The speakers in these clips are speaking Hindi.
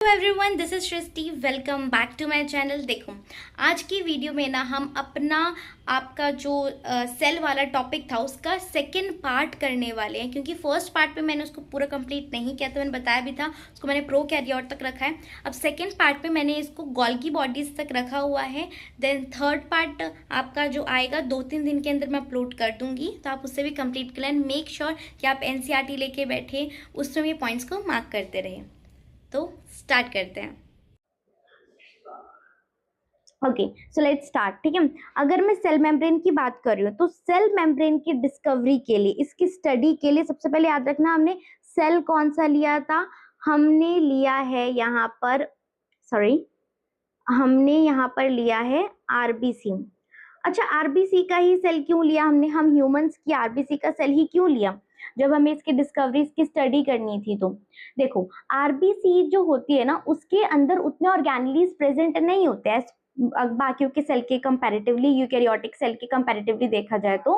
Hello everyone, this is Srishti. Welcome back to my channel. देखो, आज की वीडियो में ना हम अपना आपका जो सेल वाला टॉपिक था उसका सेकंड पार्ट करने वाले हैं, क्योंकि फर्स्ट पार्ट पे मैंने उसको पूरा कंप्लीट नहीं किया था। मैंने बताया भी था उसको मैंने प्रो कैरियर तक रखा है। अब सेकंड पार्ट पे मैंने इसको गोल्गी बॉडीज तक रखा हुआ है। देन थर्ड पार्ट आपका जो आएगा 2-3 दिन के अंदर मैं अपलोड कर दूंगी, तो आप उससे भी कंप्लीट कर लें। मेक श्योर कि आप एनसीईआरटी लेके बैठे, उसमें ये पॉइंट्स को मार्क करते रहे। तो स्टार्ट करते हैं। Okay, so let's start. ठीक है, अगर मैं सेल मेम्ब्रेन की बात कर रही हूँ तो सेल मेम्ब्रेन की डिस्कवरी के लिए, इसकी स्टडी के लिए सबसे पहले याद रखना हमने सेल कौन सा लिया था। हमने लिया है यहाँ पर, सॉरी, हमने यहाँ पर लिया है आरबीसी। अच्छा, आरबीसी का ही सेल क्यों लिया हमने? हम ह्यूमंस की आरबीसी का सेल ही क्यों लिया जब हमें इसकी डिस्कवरी, इसकी स्टडी करनी थी? तो देखो, आरबीसी जो होती है ना, उसके अंदर उतने ऑर्गेनेलीज प्रेजेंट नहीं होते हैं बाकियों के सेल के कंपैरेटिवली, यूकैरियोटिक सेल के कंपैरेटिवली देखा जाए तो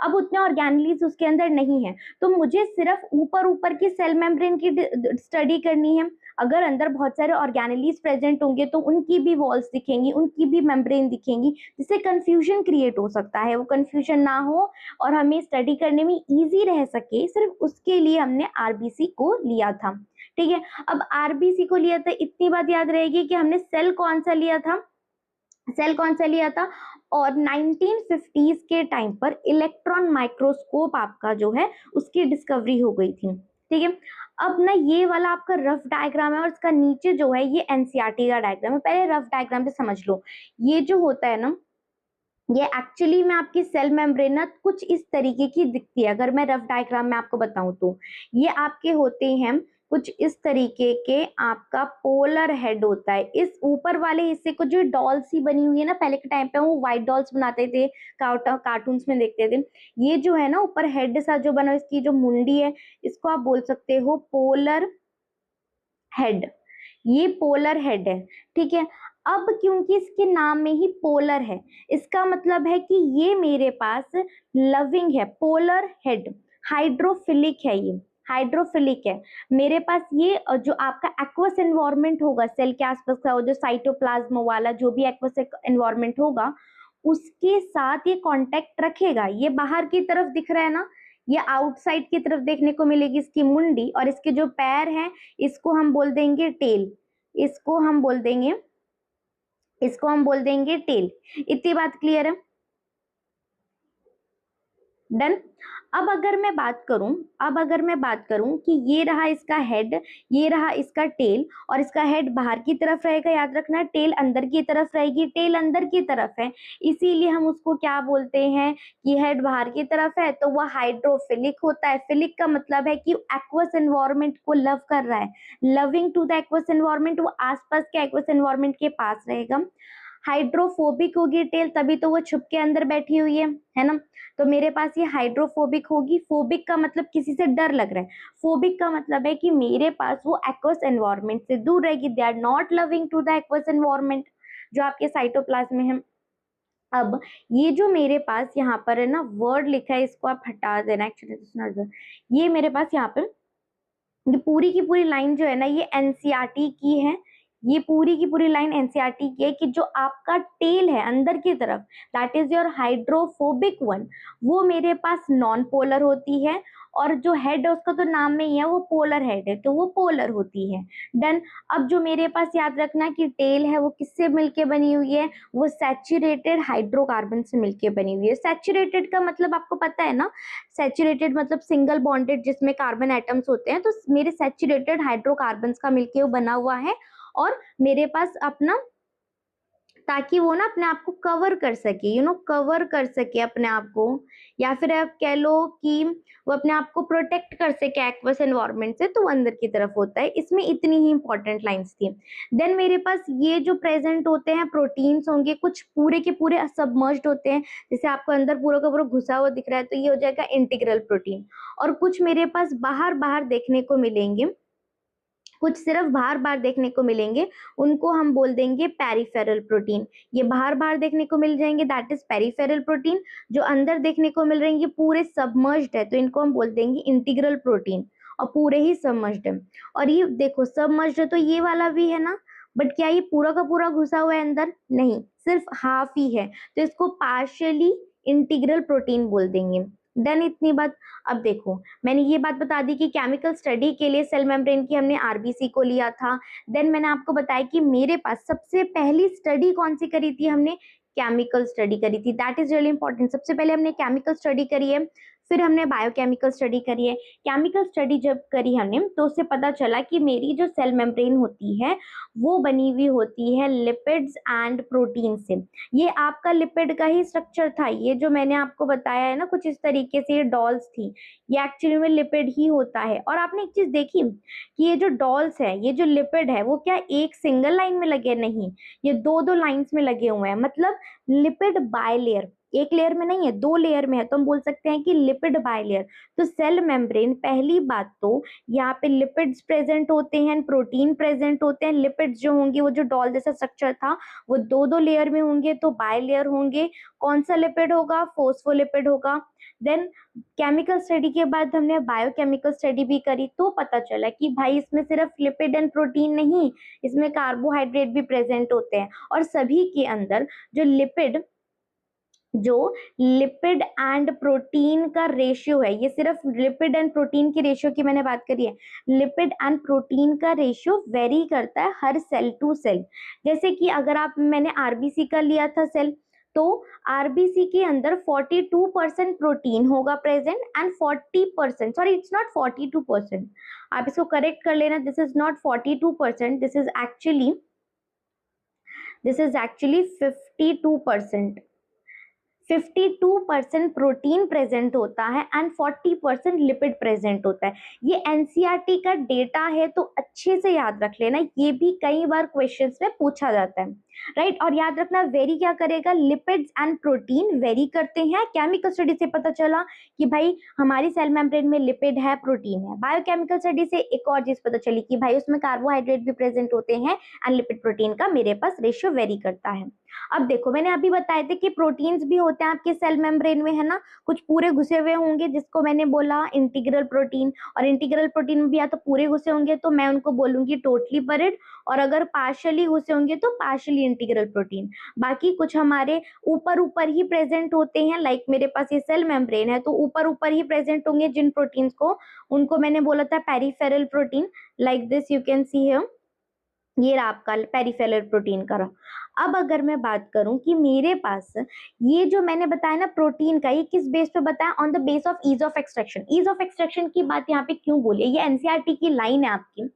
अब उतने ऑर्गेनेलीज उसके अंदर नहीं है। तो मुझे सिर्फ ऊपर ऊपर की सेल मेम्ब्रेन की स्टडी करनी है। अगर अंदर बहुत सारे ऑर्गेनेलीज प्रेजेंट होंगे तो उनकी भी वॉल्स दिखेंगी, उनकी भी मेम्ब्रेन दिखेंगी, जिससे कंफ्यूजन क्रिएट हो सकता है। वो कंफ्यूजन ना हो और हमें स्टडी करने में इजी रह सके, सिर्फ उसके लिए हमने आरबीसी को लिया था। ठीक है, अब आरबीसी को लिया था, इतनी बात याद रहेगी कि हमने सेल कौन सा लिया था। सेल कौन सा लिया था? और 1950s के टाइम पर इलेक्ट्रॉन माइक्रोस्कोप आपका जो है उसकी डिस्कवरी हो गई थी। ठीक है, अब ना ये वाला आपका रफ डायग्राम है और इसका नीचे जो है ये एनसीईआरटी का डायग्राम है। पहले रफ डायग्राम पे समझ लो। ये जो होता है ना, ये एक्चुअली में आपकी सेल मेम्ब्रेन ना कुछ इस तरीके की दिखती है। अगर मैं रफ डायग्राम में आपको बताऊं तो ये आपके होते हैं कुछ इस तरीके के, आपका पोलर हेड होता है। इस ऊपर वाले हिस्से को जो डॉल सी बनी हुई है ना, पहले के टाइम पे वो व्हाइट डॉल्स बनाते थे, कार्टून्स में देखते थे। ये जो है ना ऊपर हेड सा जो बना, इसकी जो मुंडी है, इसको आप बोल सकते हो पोलर हेड। ये पोलर हेड है। ठीक है, अब क्योंकि इसके नाम में ही पोलर है, इसका मतलब है कि ये मेरे पास लविंग है। पोलर हेड हाइड्रोफिलिक है, ये हाइड्रोफिलिक है मेरे पास। ये जो आपका एक्वस एनवायरनमेंट होगा सेल के आसपास का, वो जो साइटोप्लाज्म वाला जो भी एक्वस एनवायरनमेंट होगा, उसके साथ ये कांटेक्ट रखेगा। ये बाहर की तरफ दिख रहा है ना, ये आउटसाइड की तरफ देखने को मिलेगी इसकी मुंडी, और इसके जो पैर हैं इसको हम बोल देंगे टेल। इसको हम बोल देंगे, इसको हम बोल देंगे टेल। इतनी बात क्लियर है? डन। अब अगर मैं बात करूं कि ये रहा इसका हेड, ये रहा इसका टेल, और इसका हेड बाहर की तरफ रहेगा, याद रखना, टेल अंदर की तरफ रहेगी। टेल अंदर की तरफ है, इसीलिए हम उसको क्या बोलते हैं कि हेड बाहर की तरफ है तो वह हाइड्रोफिलिक होता है। फिलिक का मतलब है कि एक्वस एनवायरनमेंट को लव कर रहा है, loving to the aqueous environment, वो आसपास के एक्वस एनवायरनमेंट के पास रहेगा। हाइड्रोफोबिक होगी टेल, तभी तो वो छुप के अंदर बैठी हुई है ना। तो मेरे पास ये हाइड्रोफोबिक होगी। फोबिक का मतलब किसी से डर लग रहा है, फोबिक का मतलब है कि मेरे पास वो एक्वस एनवायरनमेंट से दूर रहेगी। They are not loving to the aqueous environment जो आपके साइटोप्लाज्म में है। अब ये जो मेरे पास यहाँ पर है ना वर्ड लिखा है, इसको आप हटा देना। एक्चुअली ये मेरे पास यहाँ पर ये पूरी की पूरी लाइन जो है ना, ये एनसीईआरटी की है। ये पूरी की पूरी लाइन एनसीईआरटी की है कि जो आपका टेल है अंदर की तरफ, that is your hydrophobic one, वो मेरे पास नॉन पोलर होती है। और जो हेड है उसका तो नाम में ही है, वो पोलर हेड है, तो वो पोलर होती है। डन। अब जो मेरे पास याद रखना कि टेल है वो किससे मिलके बनी हुई है? वो सैचुरेटेड हाइड्रोकार्बन से मिलके बनी हुई है। सैचुरेटेड का मतलब आपको पता है ना, सैचुरेटेड मतलब सिंगल बॉन्डेड, जिसमें कार्बन एटम्स होते हैं। तो मेरे सैचुरेटेड हाइड्रोकार्बन्स का मिलके वो बना हुआ है, और मेरे पास अपना, ताकि वो ना अपने आप को कवर कर सके, कवर कर सके अपने आप को, या फिर आप कह लो कि वो अपने आप को प्रोटेक्ट कर सके एक्वस एनवायरनमेंट से, तो वो अंदर की तरफ होता है। इसमें इतनी ही इंपॉर्टेंट लाइंस थी। देन मेरे पास ये जो प्रेजेंट होते हैं प्रोटीन्स होंगे, कुछ पूरे के पूरे सबमर्ज्ड होते हैं, जैसे आपको अंदर पूरा का पूरा घुसा हुआ दिख रहा है तो ये हो जाएगा इंटीग्रल प्रोटीन। और कुछ मेरे पास बाहर बाहर देखने को मिलेंगे, कुछ सिर्फ बाहर बाहर देखने को मिलेंगे, उनको हम बोल देंगे पेरिफेरल प्रोटीन। ये बाहर बाहर देखने को मिल जाएंगे, दैट इज पेरिफेरल प्रोटीन। जो अंदर देखने को मिल रहे हैं ये पूरे सबमर्ज्ड है, तो इनको हम बोल देंगे इंटीग्रल प्रोटीन। और पूरे ही सबमर्ज्ड है। और ये देखो सबमर्ज्ड तो ये वाला भी है ना, बट क्या ये पूरा का पूरा घुसा हुआ है अंदर? नहीं, सिर्फ हाफ ही है, तो इसको पार्शियली इंटीग्रल प्रोटीन बोल देंगे। देन इतनी बात। अब देखो मैंने ये बात बता दी कि केमिकल स्टडी के लिए सेल मेम्ब्रेन की हमने आरबीसी को लिया था। देन मैंने आपको बताया कि मेरे पास सबसे पहली स्टडी कौन सी करी थी, हमने केमिकल स्टडी करी थी। That is really important. सबसे पहले हमने केमिकल स्टडी करी है, फिर हमने बायोकेमिकल स्टडी करी है। केमिकल स्टडी जब करी हमने तो उससे पता चला कि मेरी जो सेल मेम्ब्रेन होती है वो बनी हुई होती है लिपिड्स एंड प्रोटीन से। ये आपका लिपिड का ही स्ट्रक्चर था, ये जो मैंने आपको बताया है ना कुछ इस तरीके से, ये डॉल्स थी, ये एक्चुअली में लिपिड ही होता है। और आपने एक चीज देखी कि ये जो डॉल्स है, ये जो लिपिड है, वो क्या एक सिंगल लाइन में लगे? नहीं, ये दो दो लाइंस में लगे हुए हैं। मतलब लिपिड बायलेयर, एक लेयर में नहीं है, दो लेयर में है, तो हम बोल सकते हैं कि लिपिड बायलेयर। तो सेल मेम्ब्रेन, पहली बात तो यहाँ पे लिपिड्स प्रेजेंट होते हैं, प्रोटीन प्रेजेंट होते हैं। लिपिड्स जो होंगे, वो जो डॉल जैसा स्ट्रक्चर था, वो दो दो लेयर में होंगे, तो बायलेयर होंगे। कौन सा लिपिड होगा? फोस्फोलिपिड होगा। देन केमिकल स्टडी के बाद हमने बायोकेमिकल स्टडी भी करी, तो पता चला कि भाई इसमें सिर्फ लिपिड एंड प्रोटीन नहीं, इसमें कार्बोहाइड्रेट भी प्रेजेंट होते हैं। और सभी के अंदर जो लिपिड एंड प्रोटीन का रेशियो है, ये सिर्फ लिपिड एंड प्रोटीन की रेशियो की मैंने बात करी है, लिपिड एंड प्रोटीन का रेशियो वेरी करता है हर सेल टू सेल। जैसे कि अगर मैंने आरबीसी का लिया था सेल, तो आरबीसी के अंदर 42% प्रोटीन होगा present and 40%, sorry it's not 42%, आप इसको करेक्ट कर लेना, this is not 42%, this is actually 52%। 52% protein present होता है एंड 40% लिपिड प्रेजेंट होता है। ये एनसीईआरटी का डेटा है, तो अच्छे से याद रख लेना, ये भी कई बार क्वेश्चंस में पूछा जाता है, राइट। और याद रखना वेरी क्या करेगा? लिपिड्स एंड प्रोटीन वेरी करते हैं। केमिकल स्टडी से पता चला कि भाई हमारी सेल मेम्ब्रेन में लिपिड है, प्रोटीन है। बायोकेमिकल स्टडी से एक और चीज पता चली कि भाई उसमें कार्बोहाइड्रेट भी प्रेजेंट होते हैं एंड लिपिड प्रोटीन का मेरे पास रेशियो वेरी करता है। अब देखो मैंने अभी बताए थे कि प्रोटीन्स भी होते हैं आपके सेल मेम्ब्रेन में, है ना, कुछ पूरे घुसे हुए होंगे जिसको मैंने बोला इंटीग्रल प्रोटीन, और इंटीग्रल प्रोटीन में भी या तो पूरे घुसे होंगे तो मैं उनको बोलूंगी टोटली बरिड, और अगर पार्शियली घुसे होंगे तो पार्शियली इंटीग्रल प्रोटीन। बाकी कुछ हमारे ऊपर ऊपर ही प्रेजेंट होते हैं, लाइक मेरे पास ये सेल मेम्ब्रेन है तो ऊपर ऊपर ही प्रेजेंट होंगे जिन प्रोटीन्स को, उनको मैंने बोला था peripheral protein. Like this you can see here, ये रहा आपका पेरिफेरल प्रोटीन का रहा। अब अगर मैं बात करूं कि मेरे पास ये जो मैंने बताया ना प्रोटीन का, ये किस बेस पे बताया? On the base of ease of extraction. Ease of extraction की बात यहाँ पे क्यों बोली? ये एनसीईआरटी की लाइन है आपकी,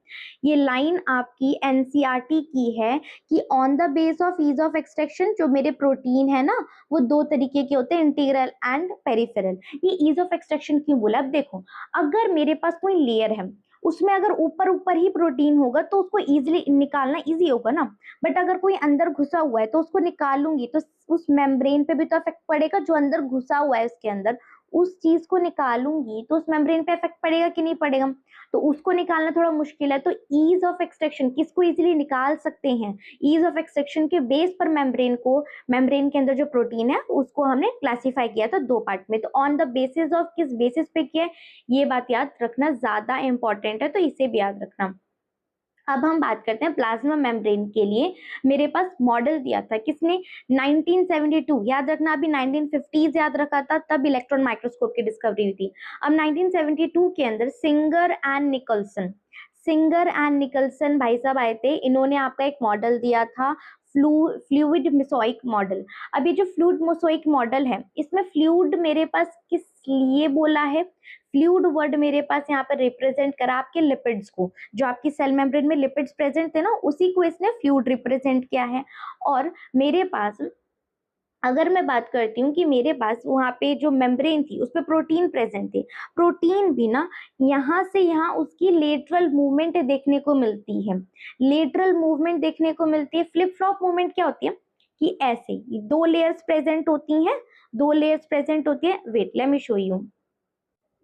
ये लाइन आपकी एनसीईआरटी की है कि on the base of ease of extraction जो मेरे प्रोटीन है ना, वो दो तरीके के होते हैं, इंटीग्रल एंड पेरिफेरल। ये ईज ऑफ एक्सट्रैक्शन क्यों बोला? अब देखो अगर मेरे पास कोई लेयर है, उसमें अगर ऊपर ऊपर ही प्रोटीन होगा तो उसको इजीली निकालना इजी होगा ना, बट अगर कोई अंदर घुसा हुआ है तो उसको निकालूंगी तो उस मेम्ब्रेन पे भी तो इफेक्ट पड़ेगा, जो अंदर घुसा हुआ है उसके अंदर, उस चीज को निकालूंगी तो उस मेम्ब्रेन पे इफेक्ट पड़ेगा कि नहीं पड़ेगा? तो उसको निकालना थोड़ा मुश्किल है। तो ईज ऑफ एक्सट्रैक्शन किसको इजीली निकाल सकते हैं? ईज ऑफ एक्सट्रैक्शन के बेस पर मेम्ब्रेन के अंदर जो प्रोटीन है उसको हमने क्लासिफाई किया था दो पार्ट में। तो ऑन द बेसिस ऑफ किस बेसिस पे किया है, ये बात याद रखना ज्यादा इंपॉर्टेंट है, तो इसे भी याद रखना। अब हम बात करते हैं प्लाज्मा मेम्ब्रेन के लिए मेरे पास मॉडल दिया था किसने? 1972। याद रखना, अभी 1950s याद रखा था, तब इलेक्ट्रॉन माइक्रोस्कोप की डिस्कवरी हुई थी। अब 1972 के अंदर सिंगर एंड निकलसन भाई साहब आए थे, इन्होंने आपका एक मॉडल दिया था फ्लूइड मोज़ाइक मॉडल। अब ये जो फ्लूइड मोज़ाइक मॉडल है, इसमें फ्लूइड मेरे पास किस लिए बोला है? फ्लूइड वर्ड मेरे पास यहाँ पर रिप्रेजेंट करा आपके लिपिड्स को, जो आपकी सेल मेम्ब्रेन में लिपिड्स प्रेजेंट थे ना, उसी को इसने फ्लूइड रिप्रेजेंट किया है। और मेरे पास अगर मैं बात करती हूँ कि मेरे पास वहाँ पे जो मेम्ब्रेन थी उस पर प्रोटीन प्रेजेंट थे, प्रोटीन भी ना यहाँ से यहाँ उसकी लेटरल मूवमेंट देखने को मिलती है, लेटरल मूवमेंट देखने को मिलती है। फ्लिप फ्लॉप मूवमेंट क्या होती है कि ऐसे दो लेयर्स प्रेजेंट होती हैं, wait let me show you.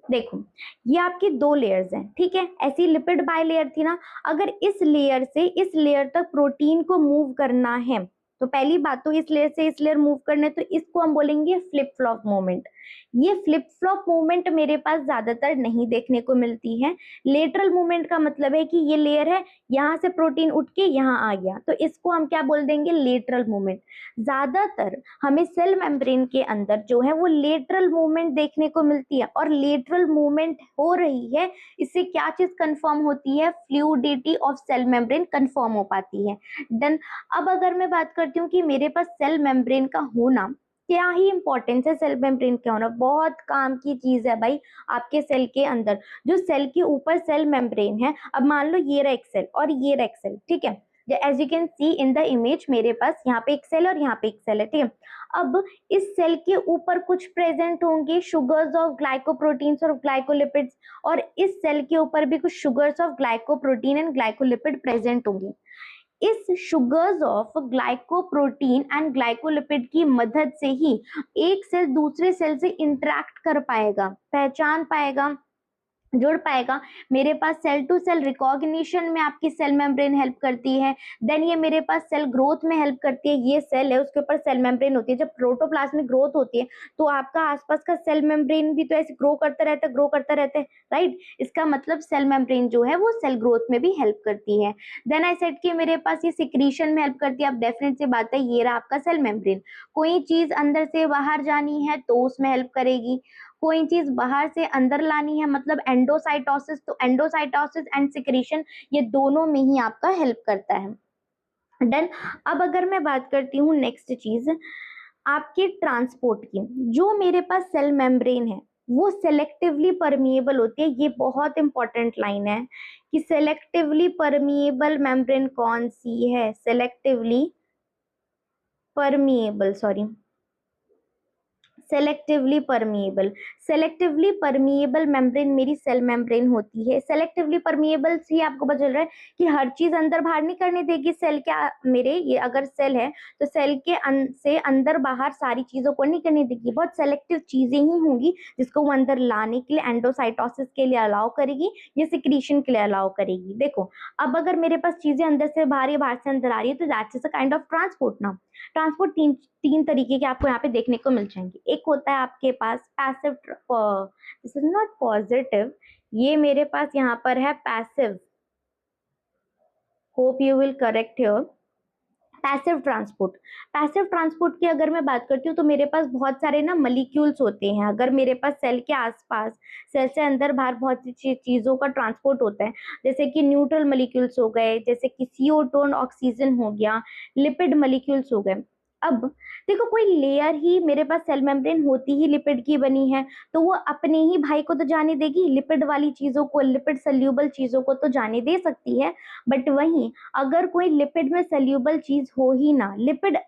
देखो ये आपकी दो लेयर्स हैं, ठीक है, ऐसी लिपिड बाय लेयर थी ना, अगर इस लेयर से इस लेयर तक प्रोटीन को मूव करना है तो पहली बात तो इस लेयर से इस लेयर मूव करने, तो इसको हम बोलेंगे फ्लिप फ्लॉप मूवमेंट। ये फ्लिप फ्लॉप मूवमेंट मेरे पास ज्यादातर नहीं देखने को मिलती है। लेटरल मूवमेंट का मतलब है कि ये लेयर है, यहाँ से प्रोटीन उठ के यहाँ आ गया, तो इसको हम क्या बोल देंगे, लेटरल मूवमेंट। ज्यादातर हमें सेल मेम्ब्रेन के अंदर जो है वो लेटरल मूवमेंट देखने को मिलती है, और लेटरल मूवमेंट हो रही है, इससे क्या चीज कंफर्म होती है, fluidity of cell membrane confirm हो पाती है। डन। अब अगर मैं बात करती हूँ कि मेरे पास सेल मेम्ब्रेन का होना क्या ही इंपॉर्टेंस है, सेल मेम्ब्रेन क्या होना बहुत काम की चीज है भाई। आपके सेल के अंदर जो सेल के ऊपर सेल मेम्ब्रेन है, अब मान लो ये रहा एक सेल और ये रहा एक सेल, ठीक है, as you can see in the image, मेरे पास यहाँ पे एक सेल और यहाँ पे एक सेल है, ठीक है। अब इस सेल के ऊपर कुछ प्रेजेंट होंगे शुगर्स ऑफ ग्लाइकोप्रोटीन्स और ग्लाइकोलिपिड्स, और इस सेल के ऊपर भी कुछ sugars of glycoprotein and glycolipid present होंगे। इस sugars of glycoprotein and glycolipid की मदद से ही एक सेल दूसरे सेल से इंटरेक्ट कर पाएगा, पहचान पाएगा, जुड़ पाएगा। मेरे पास सेल टू सेल रिकॉग्निशन में आपकी सेल मेम्ब्रेन हेल्प करती है। देन ये मेरे पास सेल ग्रोथ में हेल्प करती है। ये सेल है, उसके ऊपर सेल मेम्ब्रेन होती है। जब प्रोटोप्लाज्मिक ग्रोथ होती है तो आपका आसपास का सेल मेम्ब्रेन भी तो ऐसे ग्रो करता रहता है, राइट। इसका मतलब सेल मेम्ब्रेन जो है वो सेल ग्रोथ में भी हेल्प करती है। देन आई सेड कि मेरे पास ये सिक्रीशन में हेल्प करती है। अब डेफिनेट सी बात है, ये रहा आपका सेल मेम्ब्रेन। कोई चीज अंदर से बाहर जानी है तो उसमें हेल्प करेगी, कोई चीज बाहर से अंदर लानी है मतलब एंडोसाइटोसिस, तो एंडोसाइटोसिस एंड सिक्रीशन ये दोनों में ही आपका हेल्प करता है। डन। अब अगर मैं बात करती हूँ नेक्स्ट चीज आपके ट्रांसपोर्ट की, जो मेरे पास सेल मेम्ब्रेन है वो सेलेक्टिवली परमिएबल होती है। ये बहुत इंपॉर्टेंट लाइन है कि सेलेक्टिवली परमिएबल मेम्ब्रेन कौन सी है, selectively permeable, sorry, selectively permeable membrane मेरी सेल मेम्ब्रेन होती है। सेलेक्टिवली परमिएबल से आपको पता चल रहा है कि हर चीज अंदर बाहर नहीं करने देगी सेल के मेरे, ये अगर सेल है तो सेल के से अंदर बाहर सारी चीजों को नहीं करने देगी, बहुत सेलेक्टिव चीजें ही होंगी जिसको वो अंदर लाने के लिए एंडोसाइटोसिस के लिए अलाउ करेगी या सिक्रीशन के लिए अलाउ करेगी। देखो अब अगर मेरे पास चीजें अंदर से बाहर या बाहर से अंदर आ रही है तो that's is a kind of transport ना। ट्रांसपोर्ट तीन तरीके के आपको यहाँ पे देखने को मिल जाएंगे। एक होता है आपके पास passive, this is not positive, ये मेरे पास यहाँ पर है passive, hope you will correct here. Passive transport की अगर मैं बात करती हूँ तो मेरे पास बहुत सारे ना मलिक्यूल्स होते हैं। अगर मेरे पास सेल के आसपास, सेल से अंदर बाहर बहुत सी चीजों का ट्रांसपोर्ट होता है, जैसे कि न्यूट्रल मलिक्यूल्स हो गए, जैसे कि CO2 ऑक्सीजन हो गया, लिपिड मलिक्यूल्स हो गए। अब देखो कोई लेयर ही मेरे पास सेल मेम्ब्रेन होती ही लिपिड की बनी है, तो वो अपने ही भाई को तो जाने देगी, लिपिड वाली चीजों को, लिपिड सल्यूबल चीजों को तो जाने दे सकती है। बट वहीं अगर कोई लिपिड में सल्यूबल चीज हो ही ना, लिपिड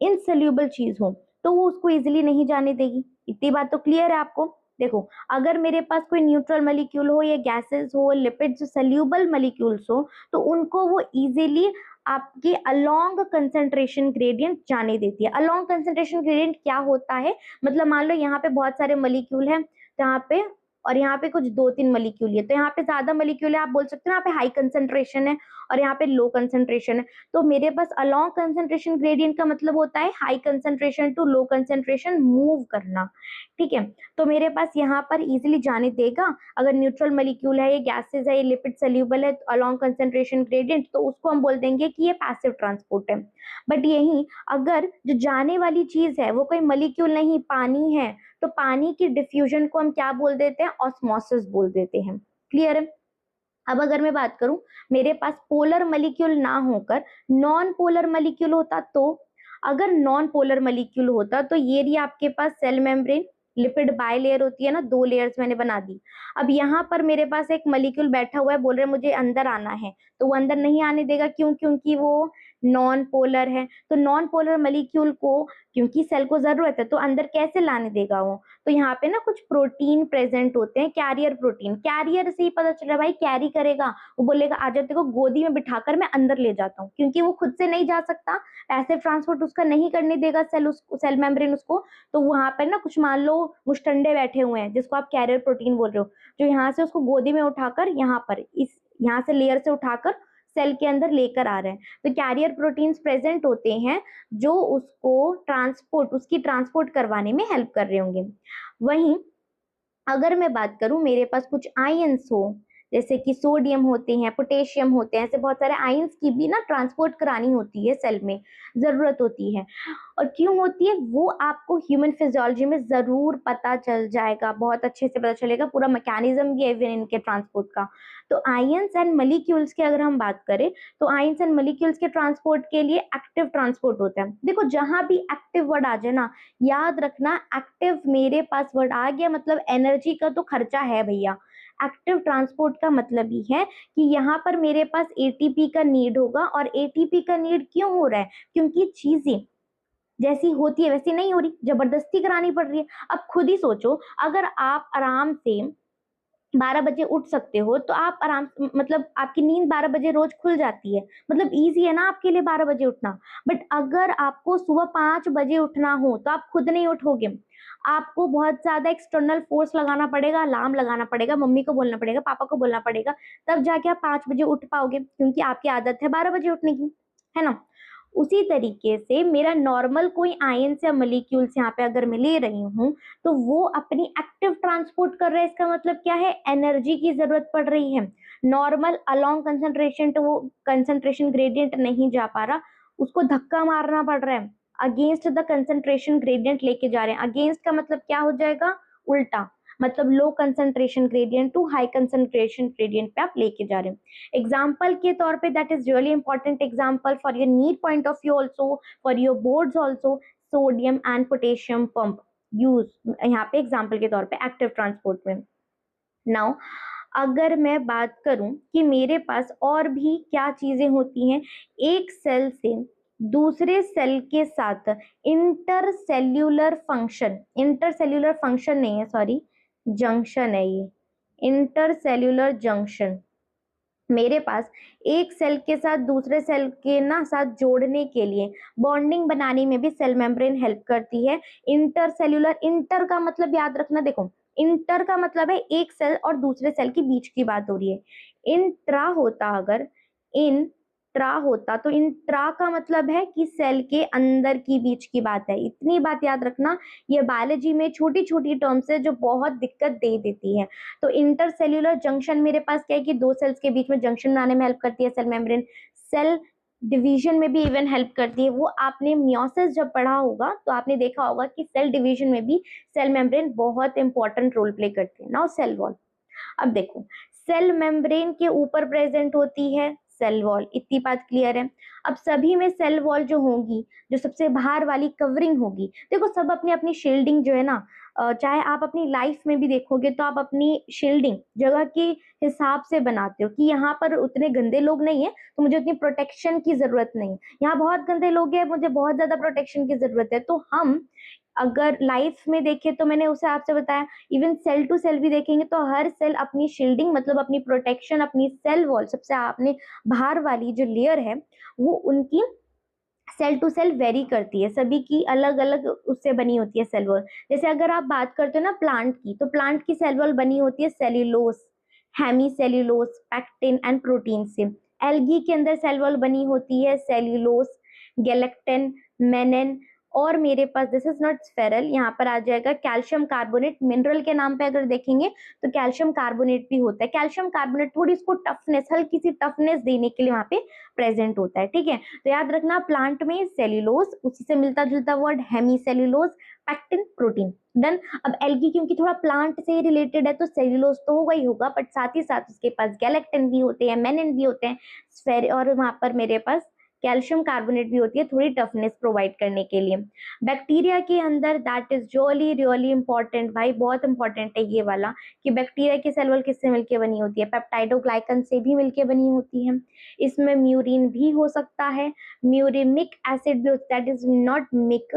इनसल्यूबल चीज हो, तो वो उसको इजीली नहीं जाने देगी। इतनी बात तो क्लियर है आपको। देखो अगर मेरे पास कोई न्यूट्रल मॉलिक्यूल हो या गैसेस हो, लिपिड जो सल्यूबल मॉलिक्यूल्स हो, तो उनको वो इजीली आपके अलोंग कंसंट्रेशन ग्रेडियंट जाने देती है। अलोंग कंसंट्रेशन ग्रेडियंट क्या होता है, मतलब मान लो यहाँ पे बहुत सारे मॉलिक्यूल हैं जहाँ पे, और यहाँ पे कुछ 2-3 मॉलिक्यूल है, तो यहाँ पे ज्यादा मॉलिक्यूल है, आप बोल सकते हो यहाँ पे हाई कंसंट्रेशन है और यहाँ पे लो कंसंट्रेशन है। तो मेरे पास अलोंग कंसंट्रेशन ग्रेडियंट का मतलब होता है high concentration to low concentration move करना, ठीक है। तो मेरे पास यहाँ पर इजीली जाने देगा। अगर न्यूट्रल मॉलिक्यूल है, ये गैसेज है, ये लिपिड सल्यूबल है, अलोंग कंसंट्रेशन ग्रेडियंट, तो उसको हम बोल देंगे कि ये पैसिव ट्रांसपोर्ट है। बट यही अगर जो जाने वाली चीज है वो कोई मॉलिक्यूल नहीं, पानी है, तो पानी की डिफ्यूजन को हम क्या बोल देते हैं, ऑस्मोसिस बोल देते हैं। क्लियर है। अब अगर मैं बात करूं, मेरे पास पोलर मॉलिक्यूल ना होकर नॉन पोलर मॉलिक्यूल होता, तो अगर नॉन पोलर मॉलिक्यूल होता तो ये रही आपके पास cell membrane, lipid bilayer होती है ना, 2 लेयर्स मैंने बना दी। अब यहाँ पर मेरे पास एक मॉलिक्यूल बैठा हुआ है, बोल रहे मुझे अंदर आना है, तो वो अंदर नहीं आने देगा, क्यों, क्योंकि वो नॉन पोलर है। तो नॉन पोलर मॉलिक्यूल को, क्योंकि सेल को जरूरत है, तो अंदर कैसे लाने देगा वो, तो यहाँ पे ना कुछ प्रोटीन प्रेजेंट होते हैं, कैरियर प्रोटीन, कैरियर से ही पता चल रहा है भाई कैरी करेगा, वो बोलेगा आजा तेरे को गोदी में बिठाकर मैं अंदर ले जाता हूँ, क्योंकि वो खुद से नहीं जा सकता, ऐसे ट्रांसपोर्ट उसका नहीं करने देगा सेल, उसको सेल मेम्ब्रेन उसको। तो वहां पर ना कुछ मान लो मुस्टंडे बैठे हुए हैं जिसको आप कैरियर प्रोटीन बोल रहे हो, जो यहाँ से उसको गोदी में उठाकर यहाँ पर इस यहाँ से लेयर से उठाकर सेल के अंदर लेकर आ रहे हैं। तो कैरियर प्रोटीन्स प्रेजेंट होते हैं जो उसकी ट्रांसपोर्ट करवाने में हेल्प कर रहे होंगे। वहीं अगर मैं बात करूं मेरे पास कुछ आयंस हो, जैसे कि सोडियम होते हैं, पोटेशियम होते हैं, ऐसे बहुत सारे आयंस की भी ना ट्रांसपोर्ट करानी होती है, सेल में जरूरत होती है। और क्यों होती है वो आपको ह्यूमन फिजियोलॉजी में जरूर पता चल जाएगा, बहुत अच्छे से पता चलेगा, पूरा मैकेनिज्म भी है इवन इनके ट्रांसपोर्ट का। तो आयंस एंड मॉलिक्यूल्स की अगर हम बात करें तो आयंस एंड मॉलिक्यूल्स के ट्रांसपोर्ट के लिए एक्टिव ट्रांसपोर्ट होता है। देखो जहां भी एक्टिव वर्ड आ जाए ना, याद रखना एक्टिव मेरे पास वर्ड आ गया मतलब एनर्जी का तो खर्चा है भैया। एक्टिव ट्रांसपोर्ट का मतलब ही है कि यहाँ पर मेरे पास एटीपी का नीड होगा। और एटीपी का नीड क्यों हो रहा है? क्योंकि चीजें जैसी होती है वैसी नहीं हो रही, जबरदस्ती करानी पड़ रही है। अब खुद ही सोचो, अगर आप आराम से 12 बजे उठ सकते हो तो आप आराम मतलब आपकी नींद 12 बजे रोज खुल जाती है, मतलब इजी है ना आपके लिए 12 बजे उठना। बट अगर आपको सुबह 5 बजे उठना हो तो आप खुद नहीं उठोगे, आपको बहुत ज्यादा एक्सटर्नल फोर्स लगाना पड़ेगा, अलार्म लगाना पड़ेगा, मम्मी को बोलना पड़ेगा, पापा को बोलना पड़ेगा, तब जाके आप 5 बजे उठ पाओगे, क्योंकि आपकी आदत है 12 बजे उठने की, है ना। उसी तरीके से मेरा नॉर्मल कोई आयंस या मॉलिक्यूल्स यहाँ पे अगर मैं ले रही हूँ तो वो अपनी एक्टिव ट्रांसपोर्ट कर रहे हैं। इसका मतलब क्या है? एनर्जी की जरूरत पड़ रही है। नॉर्मल अलोंग कंसंट्रेशन तो वो कंसंट्रेशन ग्रेडियंट नहीं जा पा रहा, उसको धक्का मारना पड़ रहा है, अगेंस्ट द कंसंट्रेशन ग्रेडियंट लेके जा रहे हैं। अगेंस्ट का मतलब क्या हो जाएगा? उल्टा, मतलब low concentration gradient to high concentration gradient पे आप लेके जा रहे हैं। एग्जाम्पल के तौर पे that is really important example for your need point of view also, for your boards also, sodium and potassium pump use यहाँ पे एग्जाम्पल के तौर पे एक्टिव ट्रांसपोर्ट में। नाउ अगर मैं बात करूं कि मेरे पास और भी क्या चीजें होती हैं, एक सेल से दूसरे सेल के साथ इंटरसेल्यूलर फंक्शन नहीं है, सॉरी जंक्शन है ये, इंटरसेल्यूलर जंक्शन। मेरे पास एक सेल के साथ दूसरे सेल के ना साथ जोड़ने के लिए, बॉन्डिंग बनाने में भी सेल मेम्ब्रेन हेल्प करती है। इंटरसेल्यूलर, इंटर का मतलब याद रखना, देखो इंटर का मतलब है एक सेल और दूसरे सेल के बीच की बात हो रही है। इंट्रा होता, अगर इन ट्रा होता तो इंट्रा का मतलब है कि सेल के अंदर की बीच की बात है। इतनी बात याद रखना, ये बायोलॉजी में छोटी छोटी टर्म्स है जो बहुत दिक्कत दे देती है। तो इंटरसेल्यूलर जंक्शन मेरे पास क्या है कि दो सेल्स के बीच में जंक्शन बनाने में हेल्प करती है सेल मेम्ब्रेन। सेल डिवीजन में भी इवन हेल्प करती है। वो आपने मियोसिस जब पढ़ा होगा तो आपने देखा होगा कि सेल डिवीजन में भी सेल मेम्ब्रेन बहुत इंपॉर्टेंट रोल प्ले करती है। नाउ सेल वॉल, अब देखो सेल मेम्ब्रेन के ऊपर प्रेजेंट होती है सेल वॉल, इतनी बात क्लियर है। अब सभी में सेल वॉल जो होगी, जो सबसे बाहर वाली कवरिंग होगी, देखो सब अपनी अपनी शील्डिंग जो है ना, चाहे आप अपनी लाइफ में भी देखोगे तो आप अपनी शील्डिंग जगह के हिसाब से बनाते हो कि यहाँ पर उतने गंदे लोग नहीं है तो मुझे उतनी प्रोटेक्शन की जरूरत नहीं, यहाँ बहुत गंदे लोग हैं मुझे बहुत ज्यादा प्रोटेक्शन की जरूरत है। तो हम अगर लाइफ में देखें तो मैंने उसे आपसे बताया, इवन सेल टू सेल भी देखेंगे तो हर सेल अपनी शील्डिंग मतलब अपनी प्रोटेक्शन, अपनी सेल वॉल सबसे आपने बाहर वाली जो लेयर है वो उनकी सेल टू सेल वेरी करती है, सभी की अलग अलग उससे बनी होती है सेल वॉल। जैसे अगर आप बात करते हो ना प्लांट की, तो प्लांट की सेल वॉल बनी होती है cellulose, hemicellulose, pectin and protein से। एल्गी के अंदर सेल वॉल बनी होती है सेल्यूलोस, गैलेक्टिन, मेनेन, और मेरे पास दिस इज नॉट स्फेरल, यहाँ पर आ जाएगा कैल्शियम कार्बोनेट। मिनरल के नाम पे अगर देखेंगे तो कैल्शियम कार्बोनेट भी होता है। कैल्शियम कार्बोनेट थोड़ी इसको टफनेस, हल्की सी टफनेस देने के लिए वहां पे प्रेजेंट होता है, ठीक है। तो याद रखना प्लांट में सेल्यूलोज, उसी से मिलता जुलता word hemicellulose, pectin, protein, done. अब एल्गी क्योंकि थोड़ा प्लांट से रिलेटेड है तो सेल्यूलोज तो होगा ही होगा, बट साथ ही साथ उसके पास गैलेक्टिन भी होते हैं, मेनिन भी होते हैं, स्फेर, और वहां पर मेरे पास कैल्शियम कार्बोनेट भी होती है थोड़ी टफनेस प्रोवाइड करने के लिए। बैक्टीरिया के अंदर that is really really important भाई, बहुत इंपॉर्टेंट है ये वाला कि बैक्टीरिया की सेल वॉल किससे मिलके बनी होती है? पेप्टाइडोग्लाइकन से भी मिलके बनी होती है। इसमें म्यूरिन भी हो सकता है, म्यूरिमिक एसिड भी होता है, दैट इज नॉट मिक,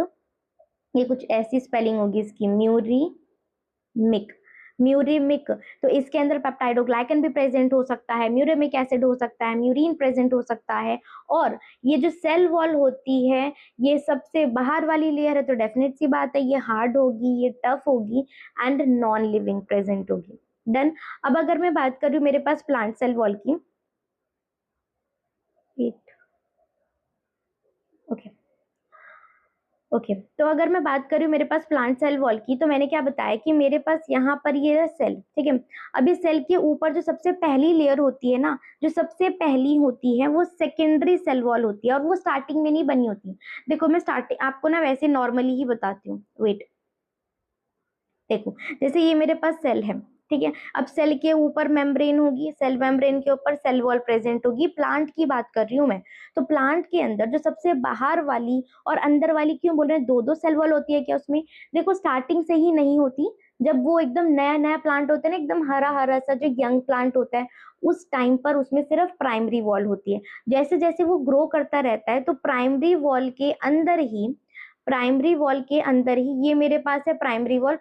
ये कुछ ऐसी स्पेलिंग होगी इसकी, म्यूरिमिक, म्यूरिमिक। तो इसके अंदर पेप्टाइडोग्लाइकन भी प्रेजेंट हो सकता है, म्यूरिमिक एसिड हो सकता है, म्यूरिन प्रेजेंट हो सकता है। और ये जो सेल वॉल होती है ये सबसे बाहर वाली लेयर है तो डेफिनेट सी बात है ये हार्ड होगी, ये टफ होगी एंड नॉन लिविंग प्रेजेंट होगी, डन। अब अगर मैं बात करूँ मेरे पास प्लांट सेल वॉल की, वेट, ओके ओके तो अगर मैं बात करूँ मेरे पास प्लांट सेल वॉल की, तो मैंने क्या बताया कि मेरे पास यहाँ पर ये सेल, ठीक है। अब इस सेल के ऊपर जो सबसे पहली लेयर होती है ना, जो सबसे पहली होती है वो सेकेंडरी सेल वॉल होती है, और वो स्टार्टिंग में नहीं बनी होती। देखो मैं स्टार्टिंग आपको ना वैसे नॉर्मली ही बताती हूँ, वेट, देखो जैसे ये मेरे पास सेल है, ठीक है। अब सेल के ऊपर मेम्ब्रेन होगी, सेल मेम्ब्रेन के ऊपर सेल वॉल प्रेजेंट होगी। प्लांट की बात कर रही हूँ मैं, तो प्लांट के अंदर जो सबसे बाहर वाली और अंदर वाली, क्यों बोल रहे हैं दो दो सेल वॉल होती है क्या उसमें? देखो स्टार्टिंग से ही नहीं होती, जब वो एकदम नया नया प्लांट होता है ना, एकदम हरा हरा सा जो यंग प्लांट होता है, उस टाइम पर उसमें सिर्फ प्राइमरी वॉल होती है। जैसे जैसे वो ग्रो करता रहता है, तो प्राइमरी वॉल के अंदर ही ये मेरे पास है प्राइमरी वॉल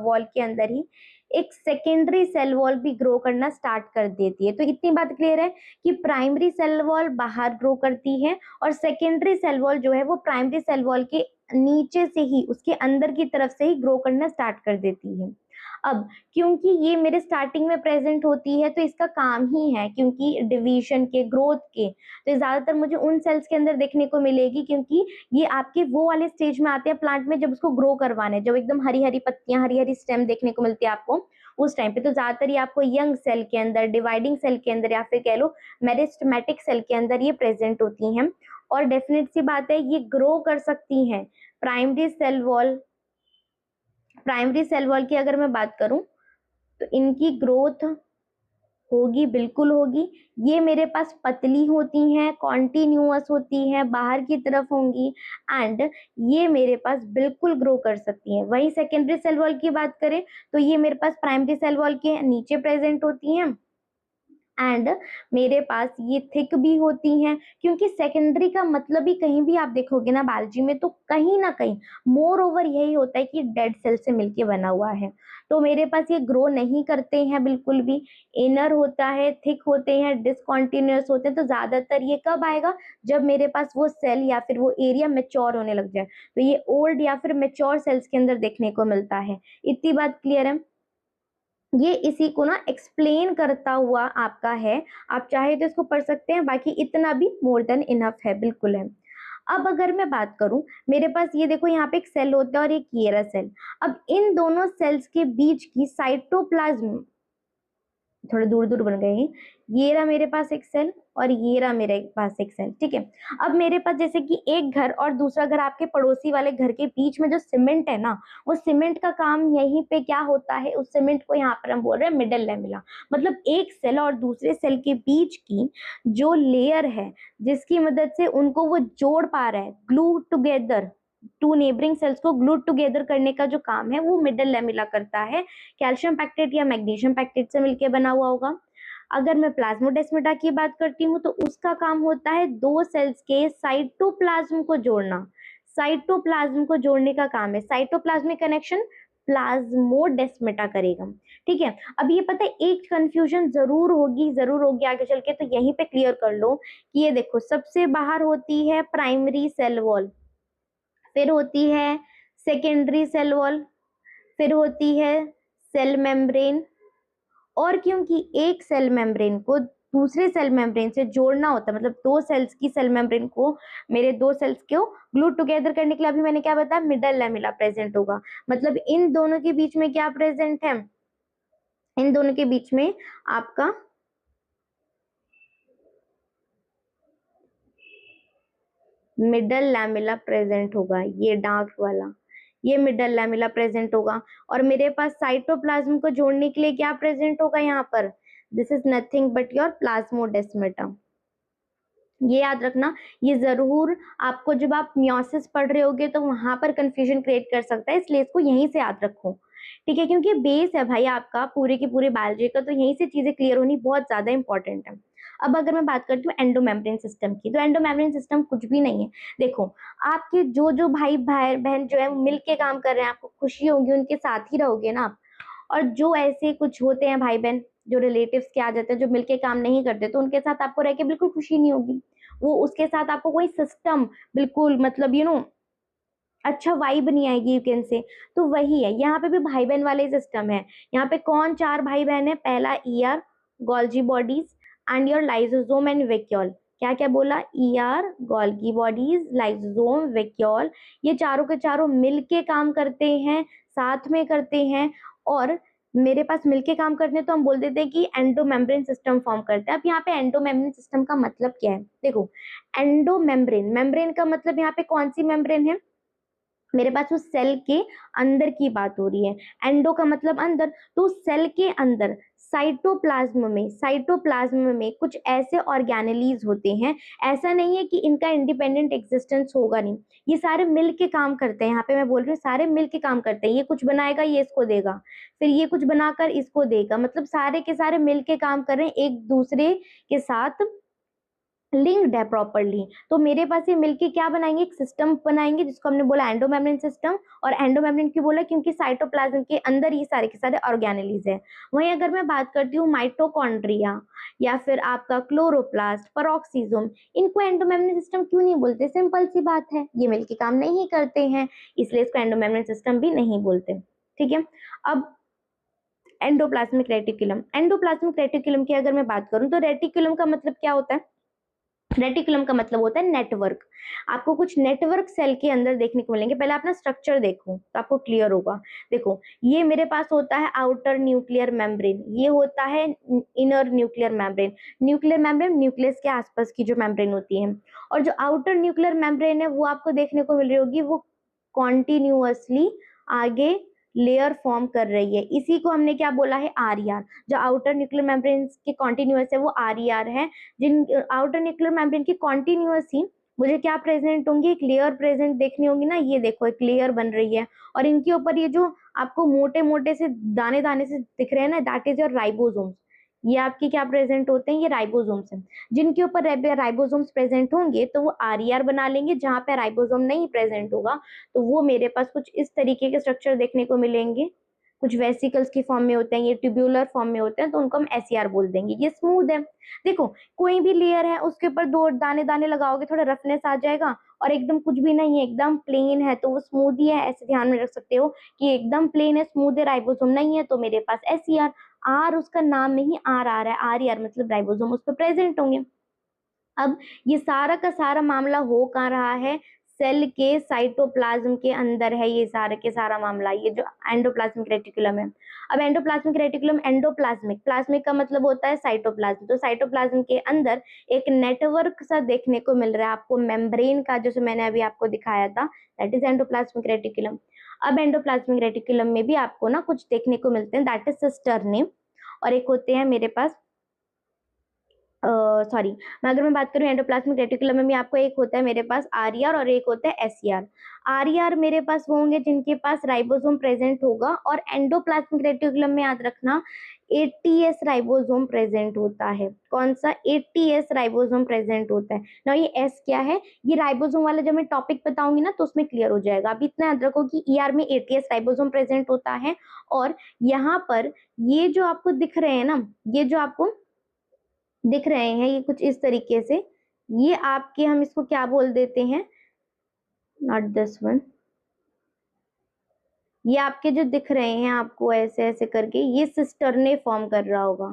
वॉल के अंदर ही एक सेकेंडरी सेल वॉल भी ग्रो करना स्टार्ट कर देती है। तो इतनी बात क्लियर है कि प्राइमरी सेल वॉल बाहर ग्रो करती है, और सेकेंडरी सेल वॉल जो है वो प्राइमरी सेल वॉल के नीचे से ही, उसके अंदर की तरफ से ही ग्रो करना स्टार्ट कर देती है। अब क्योंकि ये मेरे स्टार्टिंग में प्रेजेंट होती है, तो इसका काम ही है क्योंकि डिवीजन के, ग्रोथ के, तो ज्यादातर मुझे उन सेल्स के अंदर देखने को मिलेगी, क्योंकि ये आपके वो वाले स्टेज में आते हैं प्लांट में जब उसको ग्रो करवाने, जब एकदम हरी हरी पत्तियां, हरी हरी स्टेम देखने को मिलती है आपको उस टाइम पे। तो ज्यादातर ये आपको यंग सेल के अंदर, डिवाइडिंग सेल के अंदर, या फिर कह लो मेरिस्टेमेटिक सेल के अंदर ये प्रेजेंट होती हैं। और डेफिनेट सी बात है, ये ग्रो कर सकती हैं। प्राइमरी सेल वॉल की अगर मैं बात करूं, तो इनकी ग्रोथ होगी, बिल्कुल होगी। ये मेरे पास पतली होती हैं, कॉन्टिन्यूअस होती हैं, बाहर की तरफ होंगी, एंड ये मेरे पास बिल्कुल ग्रो कर सकती हैं। वही सेकेंडरी सेल वॉल की बात करें, तो ये मेरे पास प्राइमरी सेल वॉल के नीचे प्रेजेंट होती हैं, एंड मेरे पास ये थिक भी होती हैं, क्योंकि सेकेंडरी का मतलब ही कहीं भी आप देखोगे ना बायोलॉजी में, तो कहीं ना कहीं मोर ओवर यही होता है कि डेड सेल से मिलके बना हुआ है। तो मेरे पास ये ग्रो नहीं करते हैं बिल्कुल भी, इनर होता है, थिक होते हैं, डिसकॉन्टिन्यूअस होते हैं। तो ज्यादातर ये कब आएगा? जब मेरे पास वो सेल या फिर वो एरिया मेच्योर होने लग जाए, तो ये ओल्ड या फिर मेच्योर सेल्स के अंदर देखने को मिलता है। इतनी बात क्लियर है? ये इसी को ना एक्सप्लेन करता हुआ आपका है, आप चाहे तो इसको पढ़ सकते हैं, बाकी इतना भी मोर देन इनफ है, बिल्कुल है। अब अगर मैं बात करूं, मेरे पास ये देखो यहाँ पे एक सेल होता है और एक कीरा सेल। अब इन दोनों सेल्स के बीच की साइटोप्लाज्म, थोड़े दूर दूर बन गए हैं, ये रहा मेरे पास एक सेल और ये रहा मेरे पास एक सेल, ठीक है। अब मेरे पास जैसे कि एक घर और दूसरा घर, आपके पड़ोसी वाले घर के बीच में जो सीमेंट है ना, वो सीमेंट का काम यहीं पे क्या होता है, उस सीमेंट को यहाँ पर हम बोल रहे हैं मिडल लैमेला। मतलब एक सेल और दूसरे सेल के बीच की जो लेयर है, जिसकी मदद से उनको वो जोड़ पा रहा है, glue together, to neighbouring cells को ग्लू टुगेदर करने का जो काम है वो मिडल लैमेला करता है। कैल्शियम पैक्टेट या मैग्नीशियम पैक्टेट से मिलकर बना हुआ होगा। अगर मैं प्लाज्मोडेस्माटा की बात करती हूँ, तो उसका काम होता है दो सेल्स के साइटोप्लाज्म को जोड़ना। साइटोप्लाज्म को जोड़ने का काम है, साइटोप्लाज्मिक कनेक्शन प्लाज्मोडेस्माटा करेगा, ठीक है। अब ये पता है एक कंफ्यूजन जरूर होगी आगे चल के, तो यहीं पे क्लियर कर लो कि ये देखो सबसे बाहर होती है प्राइमरी सेल वॉल, फिर होती है सेकेंडरी सेल वॉल, फिर होती है सेल मेम्ब्रेन। और क्योंकि एक सेल मेम्ब्रेन को दूसरे सेल मेम्ब्रेन से जोड़ना होता है, मतलब दो सेल्स की सेल मेम्ब्रेन को, मेरे दो सेल्स को ग्लू टुगेदर करने के लिए अभी मैंने क्या बताया, मिडल लैमेला प्रेजेंट होगा। मतलब इन दोनों के बीच में क्या प्रेजेंट है? इन दोनों के बीच में आपका मिडल लैमेला प्रेजेंट होगा, ये डार्क वाला, ये मिडल लैमेला प्रेजेंट होगा। और मेरे पास साइटोप्लाज्म को जोड़ने के लिए क्या प्रेजेंट होगा यहाँ पर? This is nothing but your plasmodesmata. ये याद रखना, ये जरूर आपको जब आप मियोसिस पढ़ रहे होगे तो वहां पर कंफ्यूजन क्रिएट कर सकता है, इसलिए इसको यहीं से याद रखो, ठीक है, क्योंकि बेस है भाई आपका पूरे की पूरे बायोलॉजी का, तो यहीं से चीजें क्लियर होनी बहुत ज्यादा इंपॉर्टेंट है। अब अगर मैं बात करती हूँ एंडोमेम्ब्रेन सिस्टम की, तो एंडोमेम्ब्रेन सिस्टम कुछ भी नहीं है। देखो आपके जो जो भाई भाई बहन जो है मिल के काम कर रहे हैं, आपको खुशी होगी, उनके साथ ही रहोगे ना आप। और जो ऐसे कुछ होते हैं भाई बहन, जो रिलेटिव्स के आ जाते हैं, जो मिलके काम नहीं करते, तो उनके साथ आपको रह के बिल्कुल खुशी नहीं होगी। वो उसके साथ आपको कोई सिस्टम बिल्कुल, मतलब अच्छा वाइब नहीं आएगी, यू कैन से। तो वही है, यहाँ पे भी भाई बहन वाले सिस्टम है। यहाँ पे कौन चार भाई बहन है? पहला ER, Golgi bodies, and your lysosome and vacuole. क्या क्या बोला? ER, Golgi bodies, lysosome, vacuole, ये चारों के चारों मिलके काम करते हैं, साथ में करते हैं। और मेरे पास मिलके काम करते हैं तो हम बोल देते हैं कि एंडोमेम्ब्रेन सिस्टम फॉर्म करते हैं। अब यहाँ पे एंडोमेम्ब्रेन सिस्टम का मतलब क्या है? देखो, एंडोमेम्ब्रेन, मेम्ब्रेन का मतलब यहाँ पे कौन सी मेम्ब्रेन है? मेरे पास उस सेल के अंदर की बात हो रही है। एंडो का मतलब अंदर, तो सेल के अंदर साइटोप्लाज्म में कुछ ऐसे ऑर्गेनेलीज होते हैं। ऐसा नहीं है कि इनका इंडिपेंडेंट एग्जिस्टेंस होगा नहीं, ये सारे मिल के काम करते हैं। यहाँ पे मैं बोल रही हूँ सारे मिल के काम करते हैं। ये कुछ बनाएगा, ये इसको देगा, फिर ये कुछ बनाकर इसको देगा, मतलब सारे के सारे मिल के काम कर रहे हैं, एक दूसरे के साथ लिंक्ड है प्रॉपरली। तो मेरे पास ये मिलके क्या बनाएंगे? एक सिस्टम बनाएंगे जिसको हमने बोला एंडोमेम्ब्रेन सिस्टम। और एंडोमेम्ब्रेन क्यों बोला? क्योंकि साइटोप्लाज्म के अंदर ये सारे के सारे ऑर्गेनेलीज है। वहीं अगर मैं बात करती हूँ माइटोकॉन्ड्रिया या फिर आपका क्लोरोप्लास्ट, पेरोक्सिसोम, इनको एंडोमेम्ब्रेन सिस्टम क्यों नहीं बोलते? सिंपल सी बात है, ये मिलके काम नहीं करते हैं, इसलिए इसको एंडोमेम्ब्रेन सिस्टम भी नहीं बोलते। ठीक है। अब एंडोप्लाज्मिक रेटिकुलम, एंडोप्लाज्मिक रेटिकुलम की अगर मैं बात करूं तो रेटिकुलम का मतलब क्या होता है? रेटिकुलम का मतलब होता है नेटवर्क। आपको कुछ नेटवर्क सेल के अंदर देखने को मिलेंगे। पहले आप ना स्ट्रक्चर देखो तो आपको क्लियर होगा। देखो, ये मेरे पास होता है आउटर न्यूक्लियर मेम्ब्रेन, ये होता है inner nuclear membrane. Nuclear membrane nucleus के आसपास की जो मेम्ब्रेन होती है, और जो आउटर न्यूक्लियर मेम्ब्रेन है वो आपको देखने को मिल रही होगी, वो कॉन्टिन्यूअसली आगे लेयर फॉर्म कर रही है। इसी को हमने क्या बोला है? आरईआर। जो आउटर न्यूक्लियर मेम्ब्रेन के कॉन्टिन्यूअस है वो आरईआर है। जिन आउटर न्यूक्लियर मेम्ब्रेन की कॉन्टिन्यूअस ही मुझे क्या प्रेजेंट होंगी? एक लेयर प्रेजेंट देखनी होगी ना, ये देखो एक लेयर बन रही है, और इनके ऊपर ये जो आपको मोटे मोटे से दाने दाने से दिख रहे हैं ना, दैट इज योर राइबोसोम्स। ये आपके क्या प्रेजेंट होते हैं? ये राइबोसोम्स हैं। जिनके ऊपर राइबोसोम्स प्रेजेंट होंगे तो वो आरईआर बना लेंगे। जहां पे राइबोसोम नहीं प्रेजेंट होगा तो वो मेरे पास कुछ इस तरीके के स्ट्रक्चर देखने को मिलेंगे। कुछ वेसिकल्स की फॉर्म में होते हैं, ये ट्यूब्यूलर फॉर्म में होते हैं, तो उनको हम एसईआर बोल देंगे। ये स्मूथ है। देखो, कोई भी लेयर है उसके ऊपर दो दाने दाने लगाओगे, थोड़ा रफनेस आ जाएगा, और एकदम कुछ भी नहीं है, एकदम प्लेन है, तो वो स्मूथ ही है। ऐसे ध्यान में रख सकते हो कि एकदम प्लेन है, स्मूथ है, राइबोसोम नहीं है, तो मेरे पास एसईआर। आर उसका नाम में ही आर आ रहा है, आर मतलब राइबोसोम उस पर प्रेजेंट होंगे। अब ये सारा का सारा मामला हो कहाँ रहा है? सेल के साइटोप्लाज्म के अंदर है ये सारा के सारा मामला, ये जो एंडोप्लाज्मिक रेटिकुलम है। अब एंडोप्लाज्मिक रेटिकुलम, एंडोप्लाज्मिक, प्लाज्मिक का मतलब होता है साइटोप्लाज्म, तो साइटोप्लाज्म के अंदर एक नेटवर्क सा देखने को मिल रहा है आपको मेम्ब्रेन का, जैसे मैंने अभी आपको दिखाया था, दैट इज एंडोप्लाज्मिक रेटिकुलम। अब एंडोप्लाज्मिक रेटिकुलम में भी आपको ना कुछ देखने को मिलते हैं, दैट इज सिस्टर्ने, और एक होते हैं मेरे पास सॉरी, मैं अगर मैं बात करूँ एंडोप्लाज्मिक रेटिकुलम में भी आपको एक होता है मेरे पास आरईआर और एक होता है एसईआर। आरईआर मेरे पास वो होंगे जिनके पास राइबोसोम प्रेजेंट होगा, और एंडोप्लाज्मिक रेटिकुलम में याद रखना एटीएस राइबोसोम प्रेजेंट होता है। कौन सा? एटीएस राइबोसोम प्रेजेंट होता है ना। ये एस क्या है? ये राइबोसोम वाला जब मैं टॉपिक बताऊंगी ना तो उसमें क्लियर हो जाएगा। अभी इतना याद रखो कि ईआर में एटीएस राइबोसोम प्रेजेंट होता है, और यहाँ पर ये जो आपको दिख रहे हैं ना, ये जो आपको दिख रहे हैं ये कुछ इस तरीके से, ये आपके, हम इसको क्या बोल देते हैं? नॉट दिस वन, ये आपके जो दिख रहे हैं आपको ऐसे ऐसे करके, ये सिस्टर्ने फॉर्म कर रहा होगा,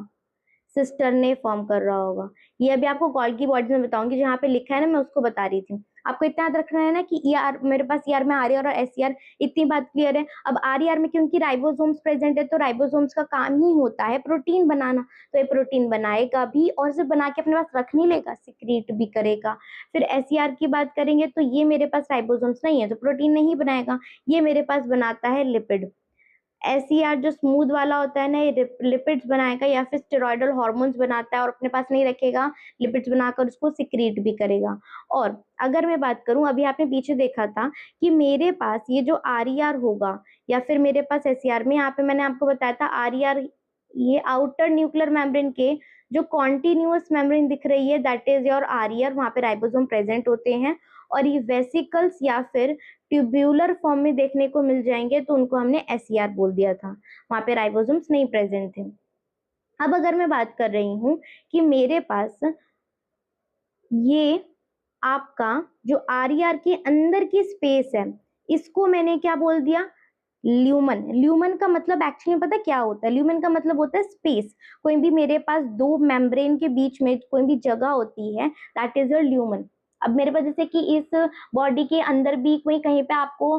सिस्टर्ने फॉर्म कर रहा होगा। ये अभी आपको गोल्गी बॉडीज में बताऊंगी, जहाँ पे लिखा है ना मैं उसको बता रही थी। आपको इतना याद रखना है ना कि ईआर मेरे पास, ईआर में आरईआर और एसईआर, इतनी बात क्लियर है। अब आरईआर में क्योंकि राइबोसोम्स प्रेजेंट है, तो राइबोसोम्स का काम ही होता है प्रोटीन बनाना, तो ये प्रोटीन बनाएगा भी, और सिर्फ बना के अपने पास रख नहीं लेगा, सिक्रीट भी करेगा। फिर एसईआर की बात करेंगे तो ये मेरे पास राइबोसोम्स नहीं है तो प्रोटीन नहीं बनाएगा, ये मेरे पास बनाता है लिपिड। एसईआर जो स्मूथ वाला होता है ना, ये लिपिड्स बनाएगा या फिर स्टेरॉयडल हार्मोन्स बनाता है, और अपने पास नहीं रखेगा, लिपिड्स बनाकर उसको सिक्रीट भी करेगा। और अगर मैं बात करूं, अभी आपने पीछे देखा था कि मेरे पास ये जो आरईआर होगा या फिर मेरे पास एसईआर में, यहाँ पे मैंने आपको बताया था आरईआर, ये आउटर न्यूक्लियर मेम्ब्रेन के जो कॉन्टिन्यूअस मेम्ब्रेन दिख रही है, दैट इज योर आरईआर, वहां पे राइबोसोम प्रेजेंट होते हैं। और ये वेसिकल्स या फिर ट्यूब्यूलर फॉर्म में देखने को मिल जाएंगे, तो उनको हमने एसईआर बोल दिया था, वहां पे राइबोसोम्स नहीं प्रेजेंट थे। अब अगर मैं बात कर रही हूँ कि मेरे पास ये आपका जो आरईआर के अंदर की स्पेस है, इसको मैंने क्या बोल दिया? ल्यूमन, ल्यूमन का मतलब एक्चुअली पता क्या होता है? ल्यूमन का मतलब होता है स्पेस। कोई भी मेरे पास दो मेम्ब्रेन के बीच में कोई भी जगह होती है, दैट इज योर ल्यूमन। अब मेरे पास जैसे कि इस बॉडी के अंदर भी कोई कहीं पे आपको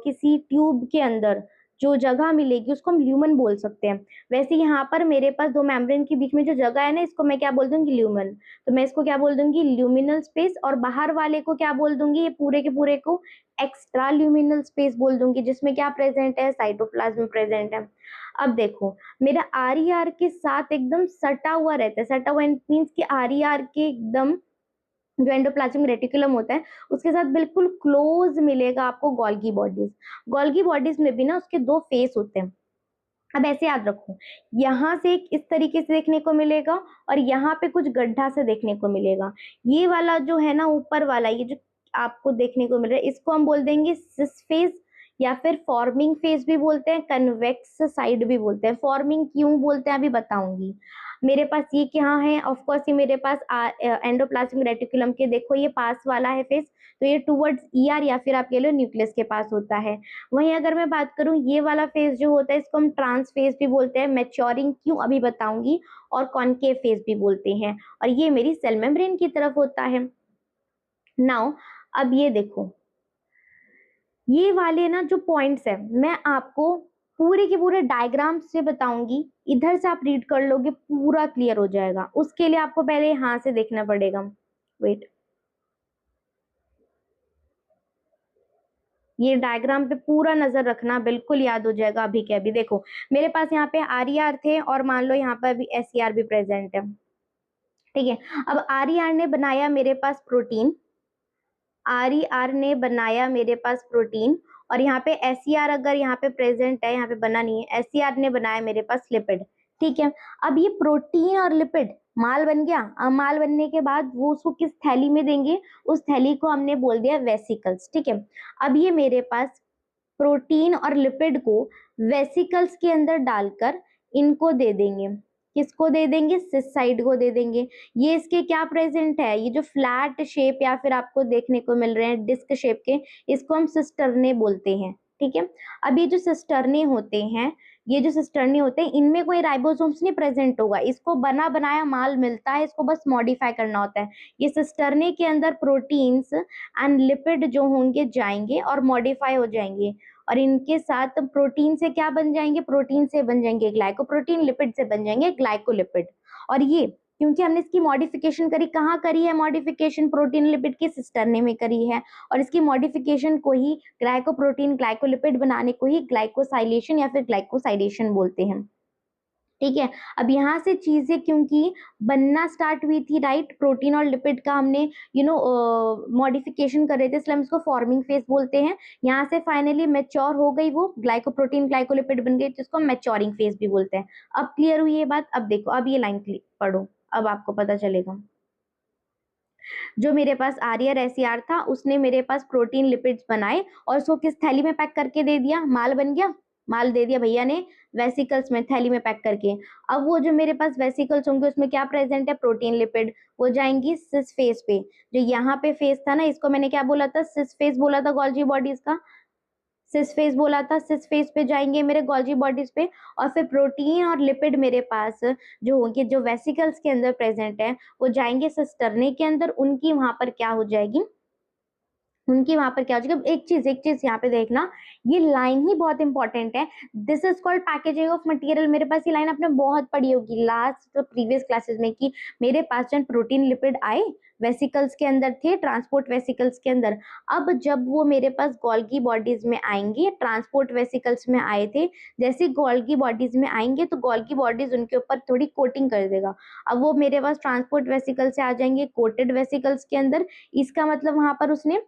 किसी ट्यूब के अंदर जो जगह मिलेगी उसको हम ल्यूमन बोल सकते हैं। वैसे यहाँ पर मेरे पास दो मेम्ब्रेन के बीच में जो जगह है ना, इसको मैं क्या बोल दूंगी? ल्यूमन। तो मैं इसको क्या बोल दूंगी? Luminal space. और बाहर वाले को क्या बोल दूंगी? ये पूरे के पूरे को एक्स्ट्रा ल्यूमिनल स्पेस बोल दूंगी, जिसमें क्या प्रेजेंट है? साइटोप्लाज्म प्रेजेंट है। अब देखो, मेरा आर के साथ एकदम सटा हुआ रहता है। सटा हुआ मीन्स कि आर के एकदम जो एंडोप्लाज्मिक रेटिकुलम होता है उसके साथ बिल्कुल क्लोज मिलेगा आपको गोल्गी बॉडीज। गोल्गी बॉडीज में भी ना उसके दो फेस होते हैं। अब ऐसे याद रखो, यहाँ से एक इस तरीके से देखने को मिलेगा और यहाँ पे कुछ गड्ढा से देखने को मिलेगा। ये वाला जो है ना, ऊपर वाला, ये जो आपको देखने को मिल रहा है, इसको हम बोल देंगे सिस फेज या फिर फॉर्मिंग फेज भी बोलते हैं, कन्वेक्स साइड भी बोलते हैं। फॉर्मिंग क्यों बोलते हैं अभी बताऊंगी। मेरे पास ये क्या है? ऑफ कोर्स ये मेरे पास एंडोप्लाज्मिक रेटिकुलम के देखो ये पास वाला है फेस, तो ये टुवर्ड्स ईआर या फिर आप कह लो न्यूक्लियस के पास होता है। वहीं अगर मैं बात करूं ये वाला फेज जो होता है इसको हम ट्रांस फेज भी बोलते हैं। मैच्योरिंग क्यों अभी बताऊंगी। और कॉनकेव फेज भी बोलते हैं। और ये मेरी सेल मेम्ब्रेन की तरफ होता है। नाउ अब ये देखो, ये वाले ना जो पॉइंट्स है मैं आपको पूरे के पूरे डायग्राम से बताऊंगी। इधर से आप रीड कर लोगे पूरा क्लियर हो जाएगा। उसके लिए आपको पहले यहाँ से देखना पड़ेगा। वेट, ये डायग्राम पे पूरा नजर रखना, बिल्कुल याद हो जाएगा अभी के अभी। देखो मेरे पास यहाँ पे आर थे और मान लो यहाँ पर भी एस भी प्रेजेंट है। ठीक है, अब आर ने बनाया मेरे पास प्रोटीन। आर ने बनाया मेरे पास प्रोटीन और यहाँ पे एस अगर यहाँ पे प्रेजेंट है, यहाँ पे बना नहीं है, एस ने बनाया मेरे पास लिपिड। ठीक है, अब ये प्रोटीन और लिपिड माल बन गया। अब माल बनने के बाद वो उसको किस थैली में देंगे? उस थैली को हमने बोल दिया वेसिकल्स। ठीक है, अब ये मेरे पास प्रोटीन और लिपिड को वेसिकल्स के अंदर डालकर इनको दे देंगे। किसको दे देंगे? सिस साइड को दे देंगे। ये इसके क्या प्रेजेंट है? ये जो फ्लैट शेप या फिर आपको देखने को मिल रहे हैं डिस्क शेप के, इसको हम सिस्टरने बोलते हैं। ठीक है, अब ये जो सिस्टरने होते हैं, ये जो सिस्टरने होते हैं इनमें कोई राइबोसोम्स नहीं प्रेजेंट होगा। इसको बना बनाया माल मिलता है, इसको बस मॉडिफाई करना होता है। ये सिस्टरने के अंदर प्रोटीन्स एंड लिपिड जो होंगे जाएंगे और मॉडिफाई हो जाएंगे। और इनके साथ प्रोटीन से क्या बन जाएंगे? प्रोटीन से बन जाएंगे ग्लाइकोप्रोटीन, लिपिड से बन जाएंगे ग्लाइकोलिपिड। और ये क्योंकि हमने इसकी मॉडिफिकेशन करी, कहाँ करी है मॉडिफिकेशन? प्रोटीन लिपिड के सिस्टरने में करी है। और इसकी मॉडिफिकेशन को ही ग्लाइकोप्रोटीन ग्लाइकोलिपिड बनाने को ही ग्लाइकोसाइलेशन या फिर ग्लाइकोसाइडेशन बोलते हैं। ठीक है, अब यहाँ से चीजें क्योंकि बनना स्टार्ट हुई थी, राइट, प्रोटीन और लिपिड का हमने मॉडिफिकेशन कर रहे थे, इसलिए हम इसको फॉर्मिंग फेज बोलते हैं। यहाँ से फाइनली मैच्योर हो गई, वो ग्लाइकोप्रोटीन ग्लाइकोलिपिड बन गई, जिसको हम मैच्योरिंग फेज भी बोलते हैं। अब क्लियर हुई ये बात? अब देखो, अब ये लाइन पढ़ो, अब आपको पता चलेगा। जो मेरे पास आर्यर एससीआर था उसने मेरे पास प्रोटीन लिपिड्स बनाए और उसको किस थैली में पैक करके दे दिया? माल बन गया, माल दे दिया भैया ने वेसिकल्स में, थैली में पैक करके। अब वो जो मेरे पास वेसिकल्स होंगे उसमें क्या प्रेजेंट है? Protein lipid. वो जाएंगी सिस फेज पे। जो यहाँ पे फेज था ना, इसको मैंने क्या बोला था? सिस फेज बोला था गोल्जी बॉडीज का, सिस फेज बोला था। सिस फेज पे जाएंगे मेरे गोल्जी बॉडीज पे और फिर प्रोटीन और लिपिड मेरे पास जो होंगे, जो वेसिकल्स के अंदर प्रेजेंट है, वो जाएंगे सिस्टरने के अंदर। उनकी वहां पर क्या हो जाएगी? उनकी वहां पर क्या हो जाएगा? एक चीज यहाँ पे देखना, ये लाइन ही बहुत इंपॉर्टेंट है। This is called packaging of material. मेरे पास ये लाइन आपने बहुत पढ़ी होगी लास्ट प्रीवियस क्लासेस में कि मेरे पास जब प्रोटीन लिपिड आए वेसिकल्स के अंदर थे, ट्रांसपोर्ट वेसिकल्स के अंदर। अब जब वो मेरे पास गोल्गी बॉडीज में आएंगे, ट्रांसपोर्ट वेसिकल्स में आए थे, जैसे गोल्गी बॉडीज में आएंगे तो गोल्गी बॉडीज उनके ऊपर थोड़ी कोटिंग कर देगा। अब वो मेरे पास ट्रांसपोर्ट वेसिकल से आ जाएंगे कोटेड वेसिकल्स के अंदर। इसका मतलब वहां पर उसने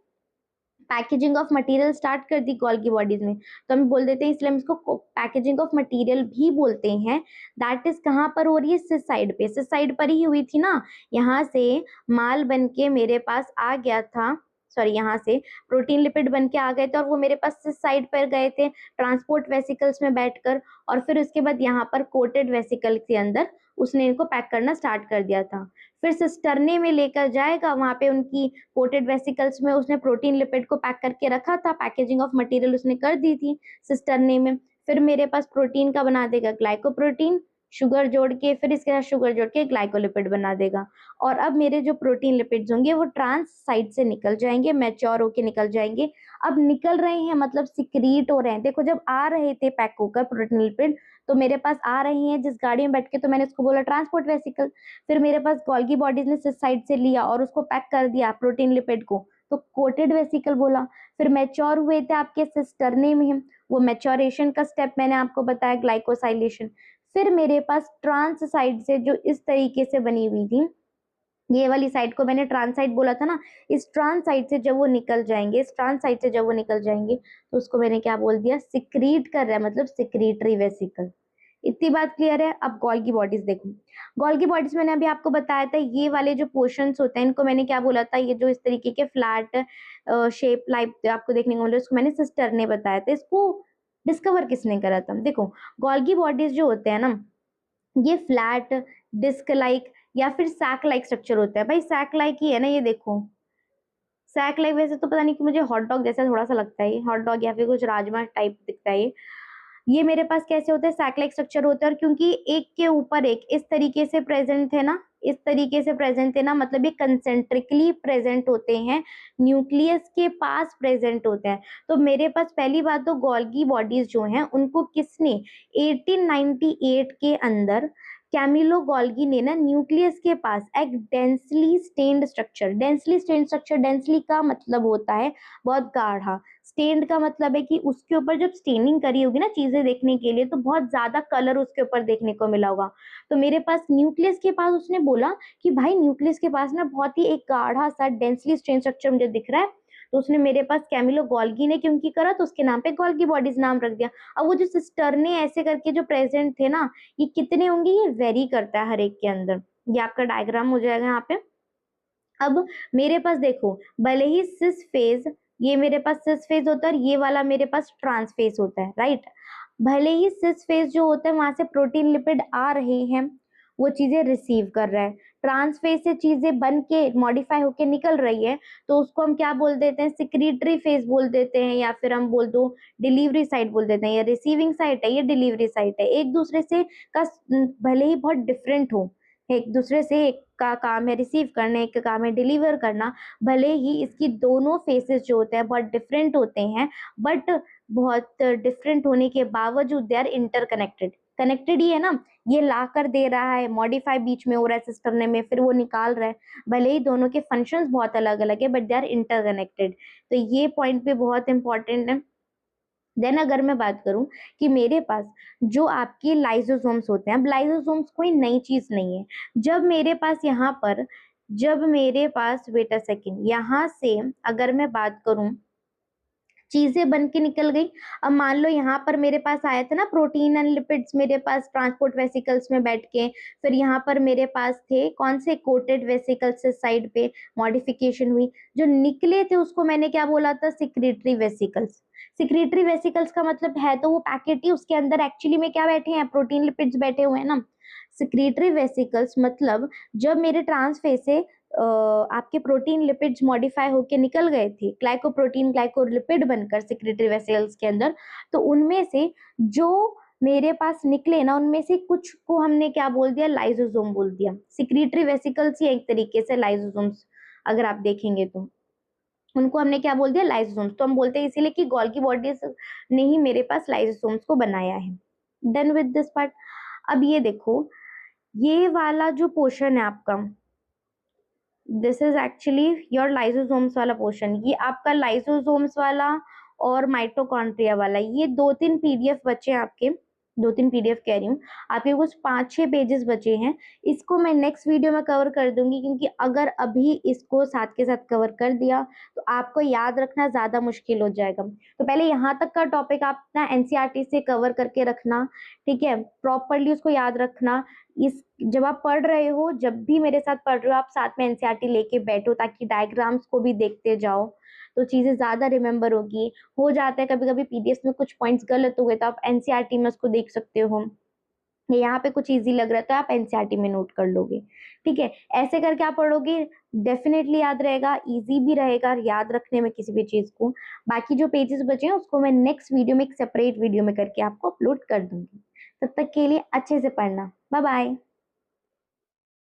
पैकेजिंग ऑफ मटेरियल स्टार्ट कर दी गोल्गी बॉडीज में, तो हम बोल देते हैं, इसलिए हम इसको पैकेजिंग ऑफ मटेरियल भी बोलते हैं। दैट इज कहाँ पर हो रही है? सिस साइड पे। सिस साइड पर ही हुई थी ना। यहाँ से माल बन के मेरे पास आ गया था सॉरी यहाँ से प्रोटीन लिपिड बन के आ गए थे और वो मेरे पास सिस साइड पर गए थे ट्रांसपोर्ट वेसिकल्स में बैठकर, और फिर उसके बाद यहाँ पर कोटेड वेसिकल के अंदर उसने इनको पैक करना स्टार्ट कर दिया था। फिर सिस्टरने में लेकर जाएगा, वहां पे उनकी कोटेड वेसिकल्स में उसने प्रोटीन लिपिड को पैक करके रखा था, पैकेजिंग ऑफ मटेरियल उसने कर दी थी सिस्टरने में। फिर मेरे पास प्रोटीन का बना देगा ग्लाइकोप्रोटीन, शुगर जोड़ के, फिर इसके साथ शुगर जोड़ के ग्लाइकोलिपिड बना देगा। और अब मेरे जो प्रोटीन लिपिड्स होंगे वो ट्रांस साइड से निकल जाएंगे, मैच्योर होके निकल जाएंगे। अब निकल रहे हैं मतलब सिक्रीट हो रहे हैं। देखो जब आ रहे थे पैक होकर प्रोटीन लिपिड तो मेरे पास आ रही हैं जिस गाड़ी में बैठ के, तो मैंने उसको बोला ट्रांसपोर्ट वेसिकल। फिर मेरे पास गोल्गी बॉडीज ने सिस साइड से लिया और उसको पैक कर दिया प्रोटीन लिपिड को, तो कोटेड वेसिकल बोला। फिर मैच्योर हुए थे आपके सिस्टरने में, वो मैच्योरेशन का स्टेप मैंने आपको बताया, ग्लाइकोसाइलेशन। फिर मेरे पास ट्रांस साइड से जो इस तरीके से बनी हुई थी, ये वाली साइड को मैंने ट्रांस साइड बोला था ना, इस ट्रांस साइड से जब वो निकल जाएंगे, इस ट्रांस साइड से जब वो निकल जाएंगे तो उसको मैंने क्या बोल दिया, सिक्रीट कर रहा है, मतलब सिक्रीटरी वेसिकल। इतनी बात क्लियर है। अब गोल्गी बॉडीज देखो, गोल्गी बॉडीज मैंने अभी आपको बताया था, ये वाले जो पोर्शंस होते हैं इनको मैंने क्या बोला था, ये जो इस तरीके के फ्लैट शेप लाइक आपको देखने को मिल रहा है, उसको मैंने सिस्टर ने बताया था। इसको डिस्कवर किसने करा था? देखो गोल्गी बॉडीज जो होते हैं ना, ये फ्लैट डिस्क लाइक या फिर सैक लाइक स्ट्रक्चर होता है। भाई सैक लाइक ही है ना, ये देखो सैक लाइक। वैसे तो पता नहीं कि मुझे हॉट डॉग जैसा थोड़ा सा लगता है, हॉट डॉग या फिर कुछ राजमा टाइप दिखता है ये मेरे पास कैसे होता है, सैक लाइक स्ट्रक्चर होता है। और क्योंकि एक के ऊपर एक इस तरीके से प्रेजेंट थे ना, इस तरीके से प्रेजेंट थे ना, मतलब ये कंसेंट्रिकली प्रेजेंट होते हैं, न्यूक्लियस के पास प्रेजेंट होते हैं। तो मेरे पास पहली बात तो गोल्गी बॉडीज जो हैं उनको किसने 1898 के अंदर कैमिलो गोल्गी ने ना न्यूक्लियस के पास एक densely stained structure, densely stained structure, densely का मतलब होता है बहुत गाढ़ा, स्टेन्ड का मतलब है कि उसके ऊपर जब स्टेनिंग करी होगी ना चीजें देखने के लिए तो बहुत ज्यादा कलर उसके ऊपर देखने को मिला होगा। तो मेरे पास न्यूक्लियस के पास उसने बोला कि भाई न्यूक्लियस के पास ना बहुत ही एक गाढ़ा सा डेंसली स्टेन्ड स्ट्रक्चर मुझे दिख रहा है, तो उसने मेरे पास कैमिलो गोल्गी ने क्योंकि करा तो उसके नाम पे गोल्गी बॉडीज नाम रख दिया। अब वो जो सिस्टरने ऐसे करके जो प्रेजेंट थे ना, ये कितने होंगे, ये वेरी करता है हर एक के अंदर। ये आपका डायग्राम हो जाएगा यहाँ पे। अब मेरे पास देखो, भले ही सिस फेज, ये मेरे पास सिस फेज होता है और ये वाला मेरे पास ट्रांस फेज होता है, राइट। भले ही सिस फेज जो होता है वहां से प्रोटीन लिपिड आ रहे हैं, वो चीजें रिसीव कर रहा है, ट्रांस फेज से चीजें बन के मॉडिफाई होके निकल रही है, तो उसको हम क्या बोल देते हैं, सिक्रीटरी फेज बोल देते हैं, या फिर हम बोल दो डिलीवरी साइट बोल देते हैं। ये रिसीविंग साइट है, ये डिलीवरी साइट है, एक दूसरे से का भले ही बहुत डिफरेंट हो, एक दूसरे से, एक का काम है रिसीव करना, एक का काम है डिलीवर करना, भले ही इसकी दोनों फेसेस जो होते हैं बहुत डिफरेंट होते हैं, बट बहुत डिफरेंट होने के बावजूद दे आर इंटरकनेक्टेड। कनेक्टेड ही है ना, ये ला कर दे रहा है, मॉडिफाई बीच में हो रहा है सिस्टम में, फिर वो निकाल रहा है, भले ही दोनों के फंक्शंस बहुत अलग अलग है बट दे आर इंटरकनेक्टेड। तो ये पॉइंट भी बहुत इंपॉर्टेंट है। देन अगर मैं बात करूं कि मेरे पास जो आपके लाइसोसोम्स होते हैं, अब लाइसोसोम्स कोई नई चीज नहीं है। जब मेरे पास यहाँ पर, जब मेरे पास, वेट अ सेकेंड, यहाँ से अगर मैं बात करूं चीजें बन के निकल गई। अब मान लो यहाँ पर मेरे पास आया था ना प्रोटीन एंड लिपिड्स मेरे पास ट्रांसपोर्ट वेसिकल्स में बैठ के, फिर यहाँ पर मेरे पास थे कौन से, कोटेड वेसिकल्स से साइड पे मॉडिफिकेशन हुई, जो निकले थे उसको मैंने क्या बोला था, सिक्रीटरी वेसिकल्स। सिक्रीटरी वेसिकल्स का मतलब है तो वो पैकेट ही, उसके अंदर एक्चुअली में क्या बैठे हैं, प्रोटीन लिपिड्स बैठे हुए हैं ना। सिक्रीटरी वेसिकल्स मतलब जब मेरे ट्रांसफेज से आपके प्रोटीन लिपिड्स मॉडिफाई होके निकल गए थे, ग्लाइकोप्रोटीन ग्लाइकोलिपिड बनकर सिक्रीटरी वेसल्स के अंदर, तो उनमें से जो मेरे पास निकले ना, उनमें से कुछ को हमने क्या बोल दिया, लाइसोसोम बोल दिया। सिक्रीटरी वेसिकल्स ही एक तरीके से लाइसोसोम्स, अगर आप देखेंगे तो उनको हमने क्या बोल दिया, लाइसोसोम्स। तो हम बोलते हैं इसीलिए कि गोल्गी बॉडीज ने ही मेरे पास लाइसोसोम्स को बनाया है। Done with this part. अब ये देखो, ये वाला जो पोर्शन है आपका, this is actually your lysosomes वाला पोर्शन, ये आपका लाइसोसोम्स वाला और माइटोकॉन्ड्रिया वाला, ये 2-3 पीडीएफ बचे आपके, 2-3 पीडीएफ कह रही हूँ, आपके कुछ 5-6 पेजेस बचे हैं, इसको मैं नेक्स्ट वीडियो में कवर कर दूँगी, क्योंकि अगर अभी इसको साथ के साथ कवर कर दिया, तो आपको याद रखना ज़्यादा मुश्किल हो जाएगा। तो पहले यहाँ तक का टॉपिक आप ना एनसीईआरटी से कवर करके रखना, ठीक है? प्रॉपर्ली उसको याद रखना। इस जब आप पढ़ रहे हो, जब भी मेरे साथ पढ़ रहे हो, आप साथ में एनसीईआरटी लेके बैठो, ताकि डायग्राम्स को भी देखते जाओ, तो चीज़ें ज़्यादा रिमेंबर होगी। हो जाता है कभी-कभी पीडीएफ में कुछ पॉइंट्स गलत हो गए, तो आप एनसीईआरटी में उसको देख सकते हो। यहाँ पे कुछ ईज़ी लग रहा है, तो आप एनसीईआरटी में नोट कर लोगे, ठीक है? ऐसे करके आप पढ़ोगे, डेफ़िनेटली याद रहेगा, ईज़ी भी रहेगा याद रखने में किसी भी चीज़ को। बाकी जो पेजेज़ बचे हैं, उसको मैं नेक्स्ट वीडियो में एक सेपरेट वीडियो में करके आपको अपलोड कर दूँगी। तब तक के लिए अच्छे से पढ़ना। बाय-बाय।